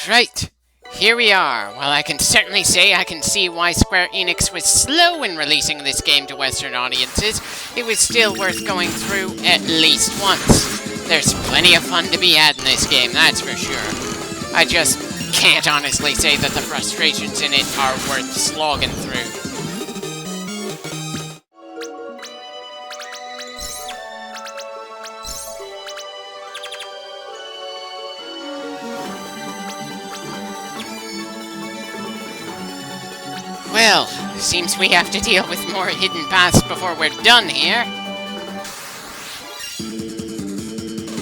Right. Here we are. While I can certainly say I can see why Square Enix was slow in releasing this game to Western audiences, it was still worth going through at least once. There's plenty of fun to be had in this game, that's for sure. I just can't honestly say that the frustrations in it are worth slogging through. Well, seems we have to deal with more hidden paths before we're done here.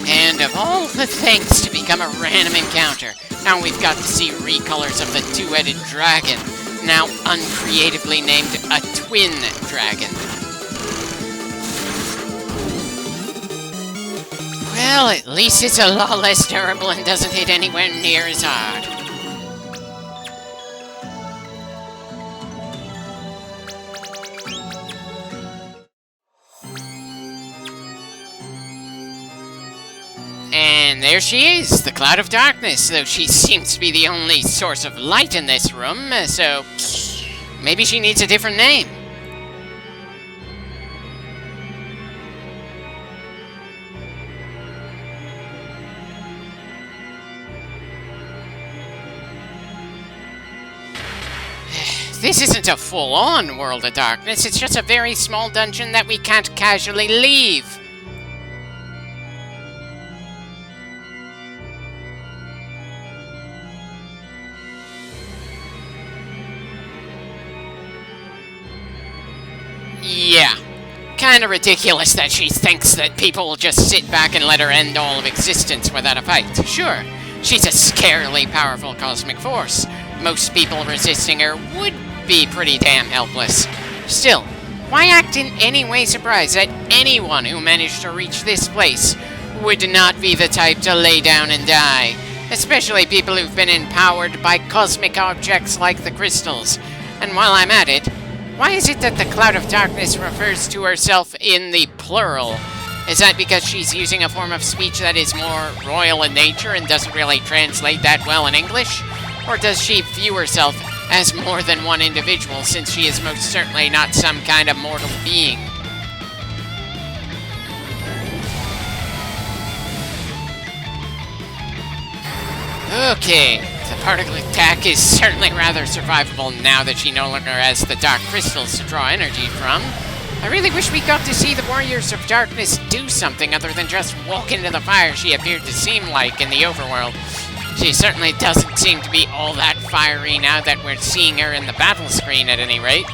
And of all the things to become a random encounter, now we've got to see recolors of the two-headed dragon, now uncreatively named a twin dragon. Well, at least it's a lot less terrible and doesn't hit anywhere near as hard. And there she is, the Cloud of Darkness, though she seems to be the only source of light in this room, so maybe she needs a different name. This isn't a full-on World of Darkness, it's just a very small dungeon that we can't casually leave. Yeah. Kinda ridiculous that she thinks that people will just sit back and let her end all of existence without a fight. Sure, she's a scarily powerful cosmic force. Most people resisting her would be pretty damn helpless. Still, why act in any way surprised that anyone who managed to reach this place would not be the type to lay down and die? Especially people who've been empowered by cosmic objects like the crystals. And while I'm at it, why is it that the Cloud of Darkness refers to herself in the plural? Is that because she's using a form of speech that is more royal in nature and doesn't really translate that well in English? Or does she view herself as more than one individual, since she is most certainly not some kind of mortal being? Okay, the particle attack is certainly rather survivable now that she no longer has the dark crystals to draw energy from. I really wish we got to see the Warriors of Darkness do something other than just walk into the fire she appeared to seem like in the overworld. She certainly doesn't seem to be all that fiery now that we're seeing her in the battle screen at any rate.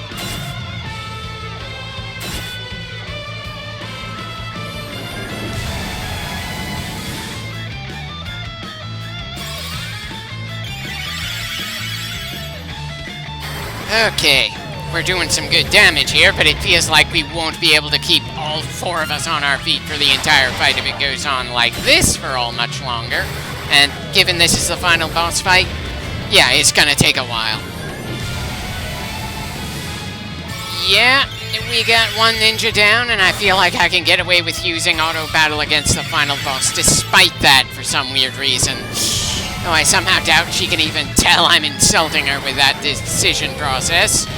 Okay, we're doing some good damage here, but it feels like we won't be able to keep all four of us on our feet for the entire fight if it goes on like this for all much longer. And given this is the final boss fight, yeah, it's gonna take a while. Yeah, we got one ninja down, and I feel like I can get away with using auto battle against the final boss despite that for some weird reason. Though I somehow doubt she can even tell I'm insulting her with that decision process.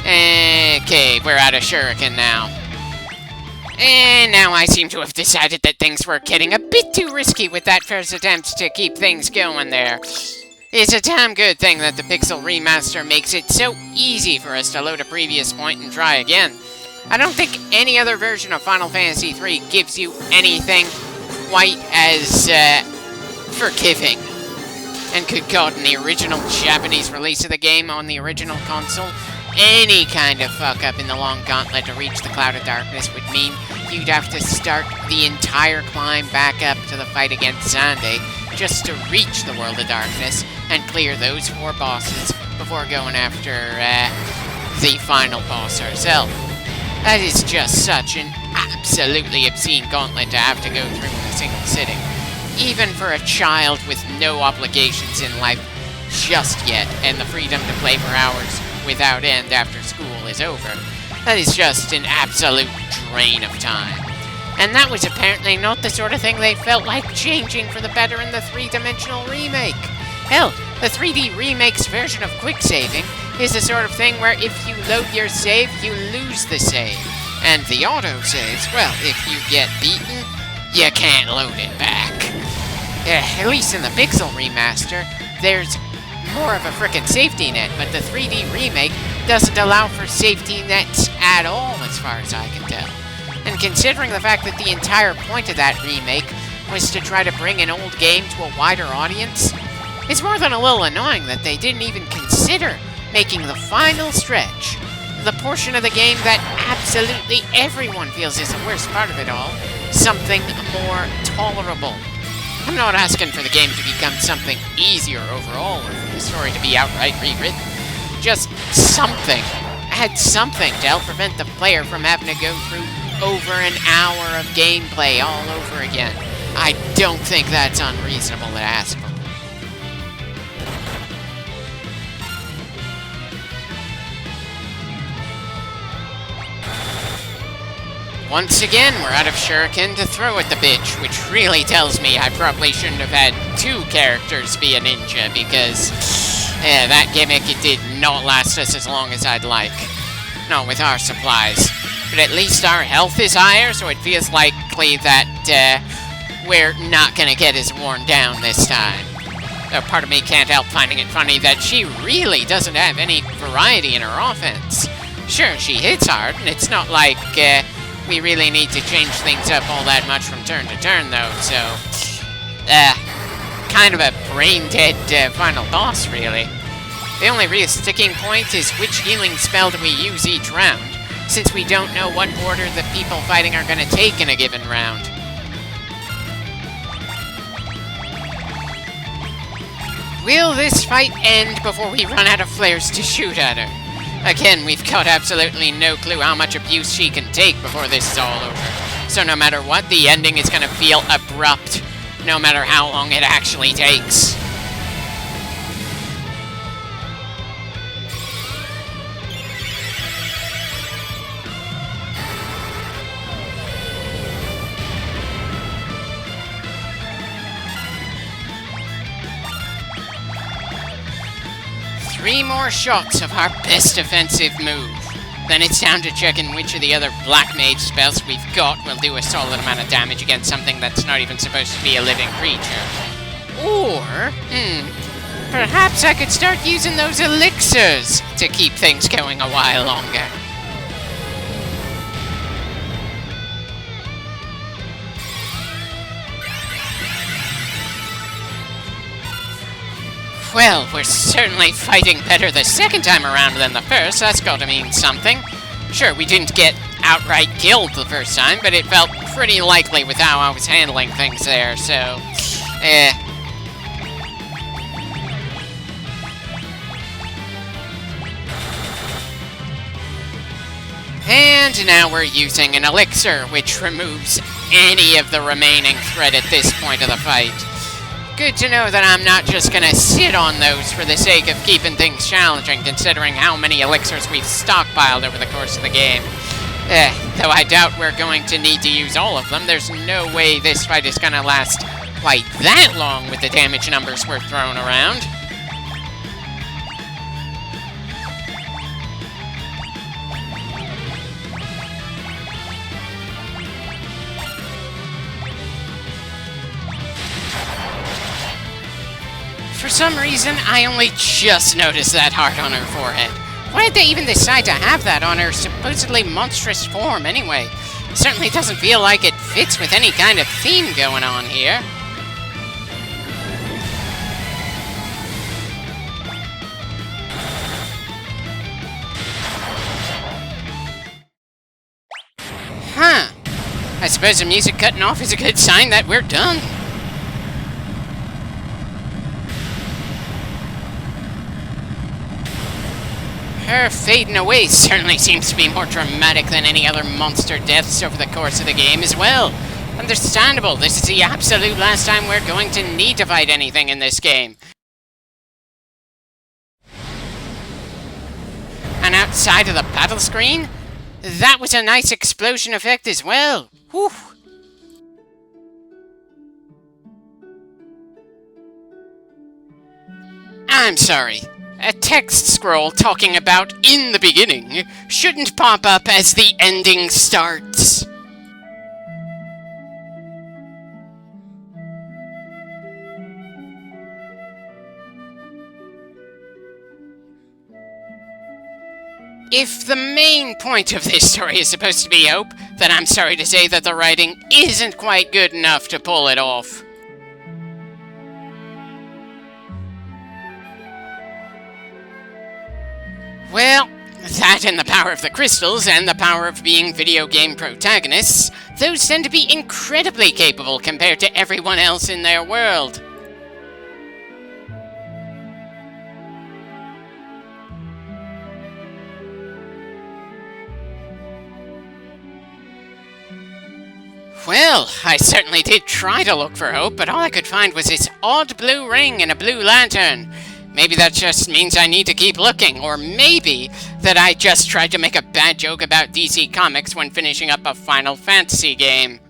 Okay, we're out of shuriken now. And now I seem to have decided that things were getting a bit too risky with that first attempt to keep things going there. It's a damn good thing that the Pixel Remaster makes it so easy for us to load a previous point and try again. I don't think any other version of Final Fantasy III gives you anything quite as, forgiving. And good God, in the original Japanese release of the game on the original console, any kind of fuck-up in the long gauntlet to reach the Cloud of Darkness would mean you'd have to start the entire climb back up to the fight against Xande just to reach the World of Darkness and clear those four bosses before going after, the final boss herself. That is just such an absolutely obscene gauntlet to have to go through in a single sitting. Even for a child with no obligations in life just yet, and the freedom to play for hours without end after school is over. That is just an absolute drain of time. And that was apparently not the sort of thing they felt like changing for the better in the three-dimensional remake. Hell, the 3D remake's version of quick saving is the sort of thing where if you load your save, you lose the save. And the auto-saves, well, if you get beaten, you can't load it back. At least in the Pixel remaster, there's more of a frickin' safety net, but the 3D remake doesn't allow for safety nets at all, as far as I can tell. And considering the fact that the entire point of that remake was to try to bring an old game to a wider audience, it's more than a little annoying that they didn't even consider making the final stretch, the portion of the game that absolutely everyone feels is the worst part of it all, something more tolerable. I'm not asking for the game to become something easier overall, or for the story to be outright rewritten. Just something. Add something to help prevent the player from having to go through over an hour of gameplay all over again. I don't think that's unreasonable to ask for. Once again, we're out of shuriken to throw at the bitch, which really tells me I probably shouldn't have had two characters be a ninja, because that gimmick, it did not last us as long as I'd like. Not with our supplies. But at least our health is higher, so it feels likely that we're not gonna get as worn down this time. Though part of me can't help finding it funny that she really doesn't have any variety in her offense. Sure, she hits hard, and it's not like we really need to change things up all that much from turn to turn, though, so kind of a brain-dead final boss, really. The only real sticking point is which healing spell do we use each round, since we don't know what order the people fighting are going to take in a given round. Will this fight end before we run out of flares to shoot at her? Again, we've got absolutely no clue how much abuse she can take before this is all over. So no matter what, the ending is going to feel abrupt, no matter how long it actually takes. Three more shots of our best offensive move. Then it's down to checking which of the other Black Mage spells we've got will do a solid amount of damage against something that's not even supposed to be a living creature. Or, perhaps I could start using those elixirs to keep things going a while longer. Well, we're certainly fighting better the second time around than the first. That's got to mean something. Sure, we didn't get outright killed the first time, but it felt pretty likely with how I was handling things there, so... And now we're using an elixir, which removes any of the remaining threat at this point of the fight. Good to know that I'm not just gonna sit on those for the sake of keeping things challenging, considering how many elixirs we've stockpiled over the course of the game. Though I doubt we're going to need to use all of them, there's no way this fight is gonna last quite that long with the damage numbers we're throwing around. For some reason, I only just noticed that heart on her forehead. Why did they even decide to have that on her supposedly monstrous form, anyway? Certainly doesn't feel like it fits with any kind of theme going on here. Huh. I suppose the music cutting off is a good sign that we're done. Her fading away certainly seems to be more dramatic than any other monster deaths over the course of the game as well. Understandable, this is the absolute last time we're going to need to fight anything in this game. And outside of the battle screen, that was a nice explosion effect as well. Whew, I'm sorry. A text scroll talking about "in the beginning" shouldn't pop up as the ending starts. If the main point of this story is supposed to be hope, then I'm sorry to say that the writing isn't quite good enough to pull it off. Well, that and the power of the crystals and the power of being video game protagonists, those tend to be incredibly capable compared to everyone else in their world. Well, I certainly did try to look for hope, but all I could find was this odd blue ring and a blue lantern. Maybe that just means I need to keep looking, or maybe that I just tried to make a bad joke about DC Comics when finishing up a Final Fantasy game.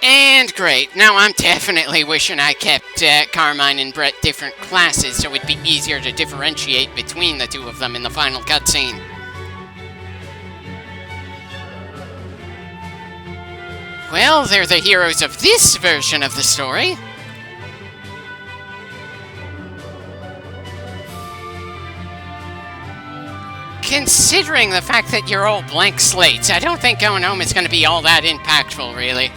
And great, now I'm definitely wishing I kept Carmine and Brett different classes so it'd be easier to differentiate between the two of them in the final cutscene. Well, they're the heroes of this version of the story. Considering the fact that you're all blank slates, I don't think going home is going to be all that impactful, really.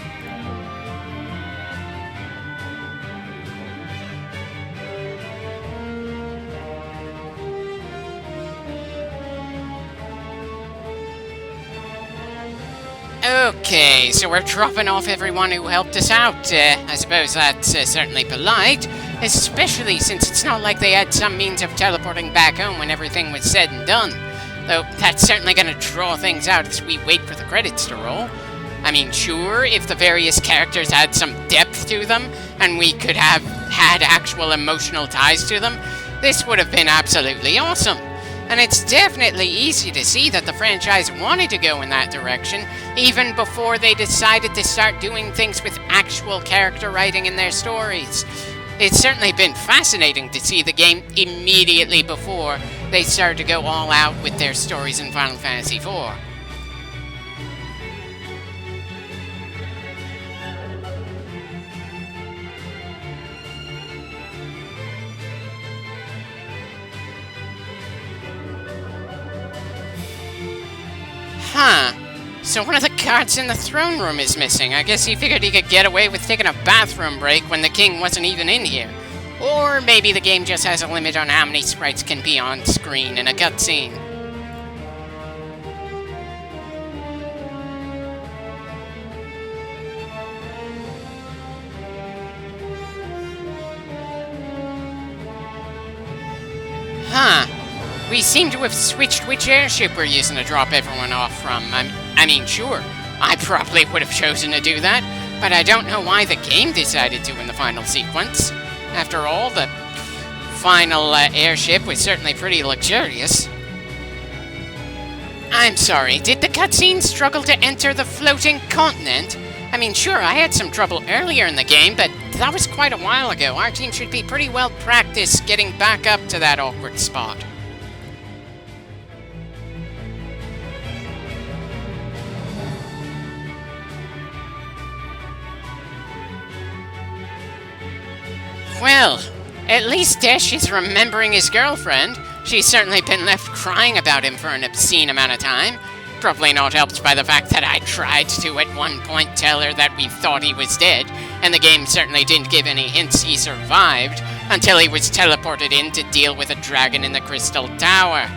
Okay, so we're dropping off everyone who helped us out. I suppose that's certainly polite, especially since it's not like they had some means of teleporting back home when everything was said and done. Though that's certainly going to draw things out as we wait for the credits to roll. I mean, sure, if the various characters had some depth to them, and we could have had actual emotional ties to them, this would have been absolutely awesome. And it's definitely easy to see that the franchise wanted to go in that direction, even before they decided to start doing things with actual character writing in their stories. It's certainly been fascinating to see the game immediately before they started to go all out with their stories in Final Fantasy IV. Huh. So one of the guards in the throne room is missing. I guess he figured he could get away with taking a bathroom break when the king wasn't even in here. Or maybe the game just has a limit on how many sprites can be on screen in a cutscene. Huh. We seem to have switched which airship we're using to drop everyone off from. I mean, sure, I probably would have chosen to do that, but I don't know why the game decided to in the final sequence. After all, the final airship was certainly pretty luxurious. I'm sorry, did the cutscene struggle to enter the floating continent? I mean, sure, I had some trouble earlier in the game, but that was quite a while ago. Our team should be pretty well practiced getting back up to that awkward spot. Well, at least Desh is remembering his girlfriend. She's certainly been left crying about him for an obscene amount of time. Probably not helped by the fact that I tried to at one point tell her that we thought he was dead, and the game certainly didn't give any hints he survived until he was teleported in to deal with a dragon in the Crystal Tower.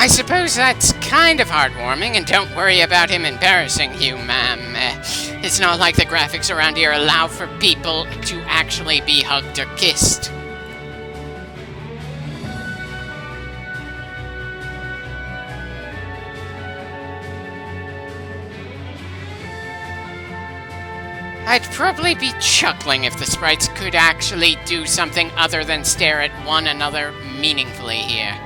I suppose that's kind of heartwarming, and don't worry about him embarrassing you, ma'am. It's not like the graphics around here allow for people to actually be hugged or kissed. I'd probably be chuckling if the sprites could actually do something other than stare at one another meaningfully here.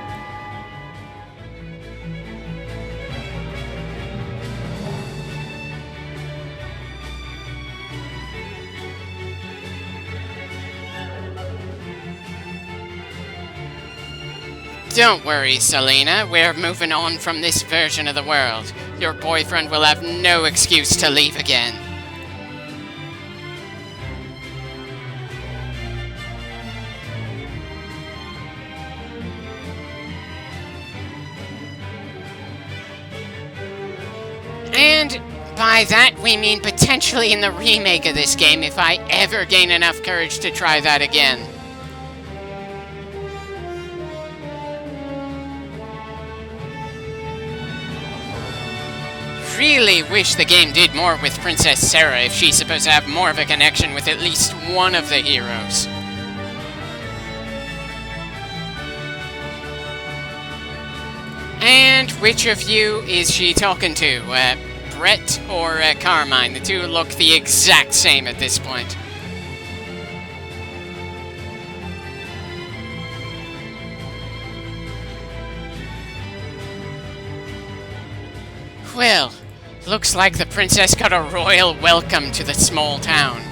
Don't worry, Selena. We're moving on from this version of the world. Your boyfriend will have no excuse to leave again. And by that, we mean potentially in the remake of this game if I ever gain enough courage to try that again. Really wish the game did more with Princess Sarah if she's supposed to have more of a connection with at least one of the heroes. And which of you is she talking to? Brett or Carmine? The two look the exact same at this point. Well, looks like the princess got a royal welcome to the small town.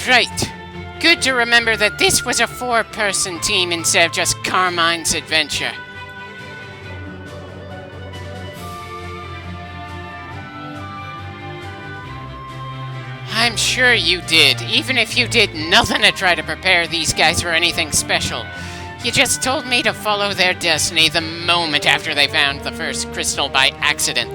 Right. Good to remember that this was a 4-person team instead of just Carmine's adventure. I'm sure you did, even if you did nothing to try to prepare these guys for anything special. You just told me to follow their destiny the moment after they found the first crystal by accident.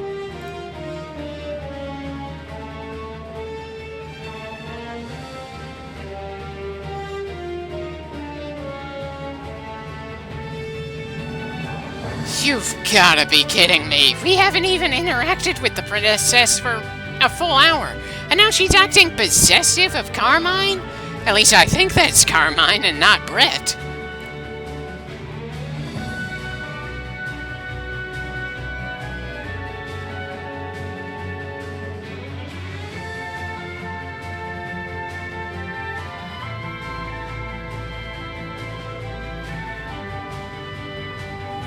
You've gotta be kidding me. We haven't even interacted with the princess for a full hour, and now she's acting possessive of Carmine? At least I think that's Carmine and not Brett.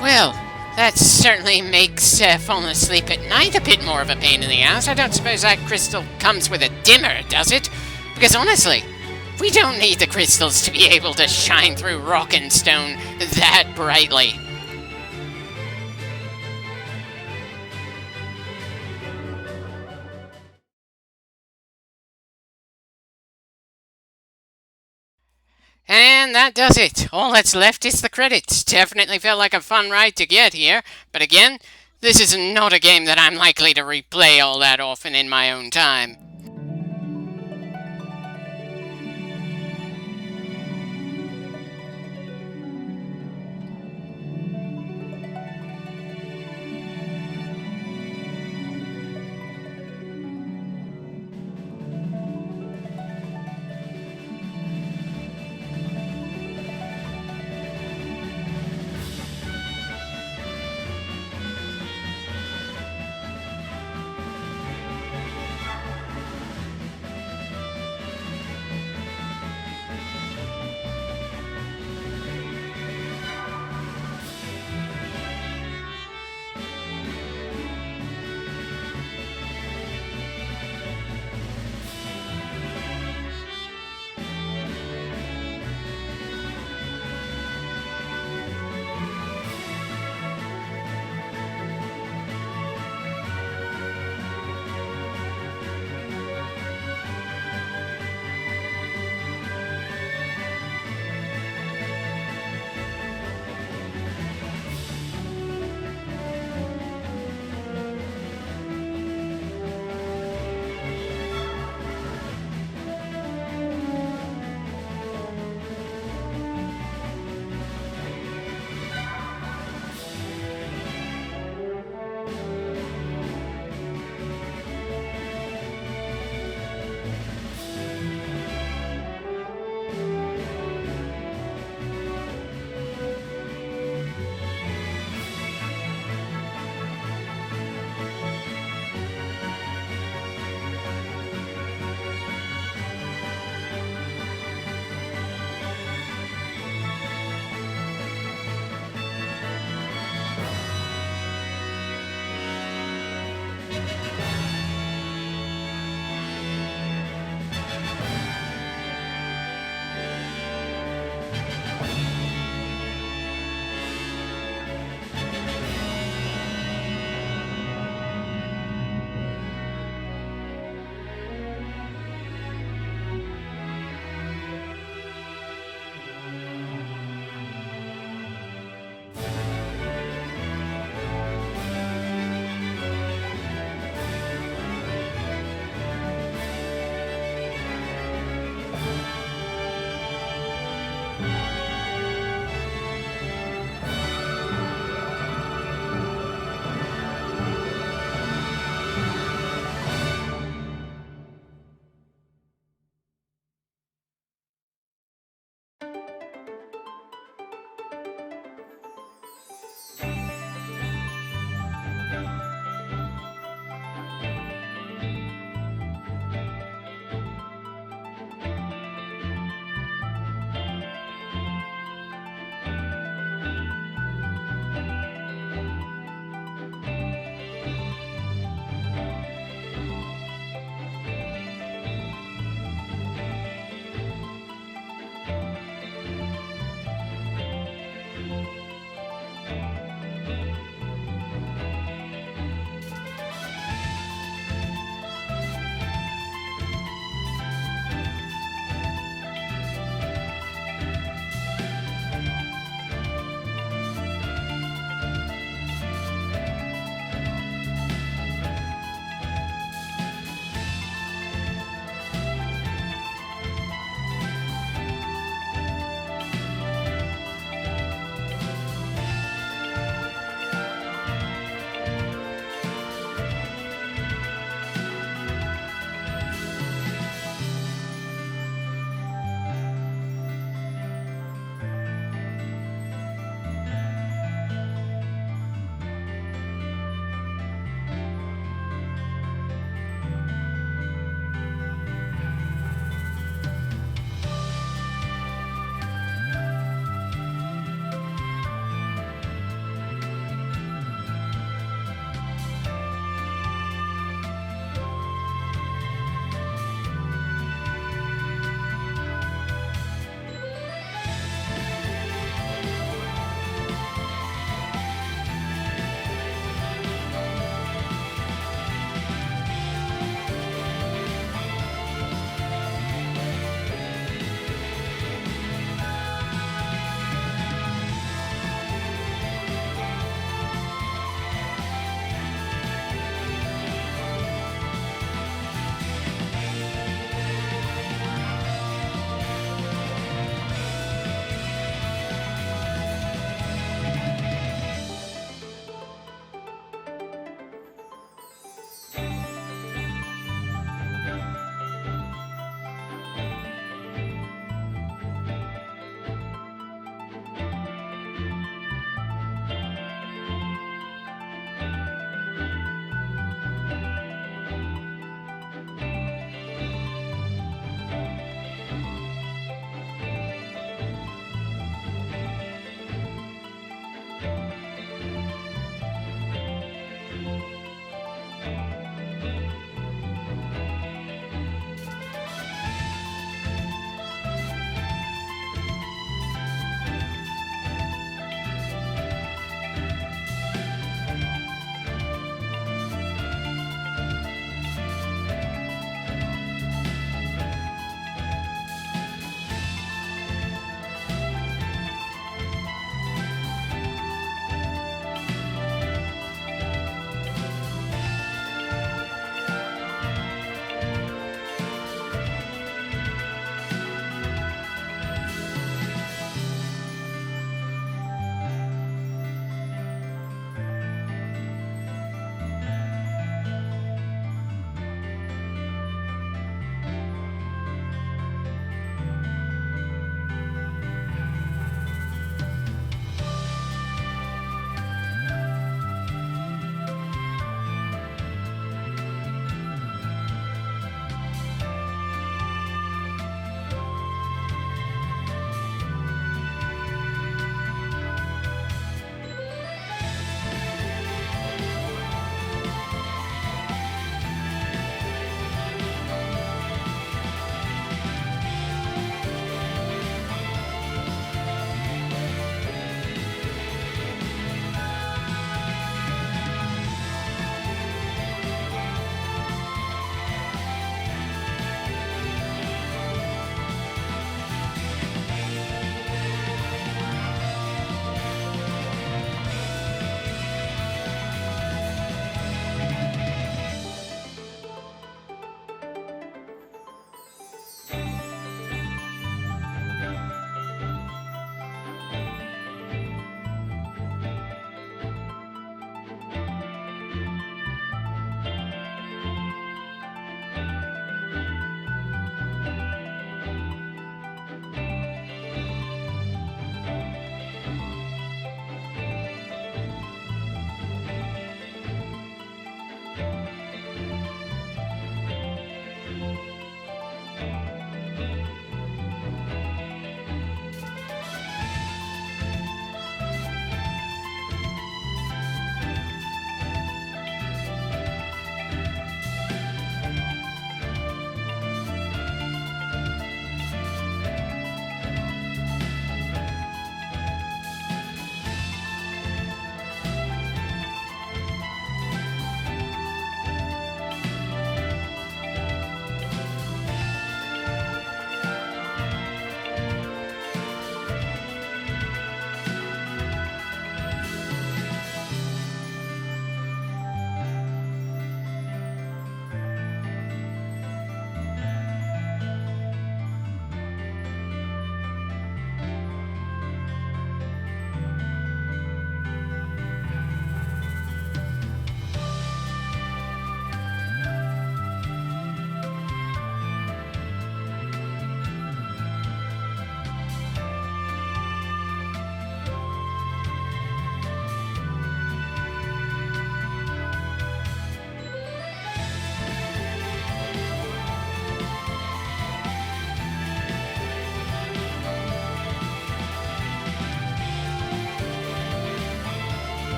Well, that certainly makes falling asleep at night a bit more of a pain in the ass. I don't suppose that crystal comes with a dimmer, does it? Because honestly, we don't need the crystals to be able to shine through rock and stone that brightly. And that does it. All that's left is the credits. Definitely felt like a fun ride to get here, but again, this is not a game that I'm likely to replay all that often in my own time.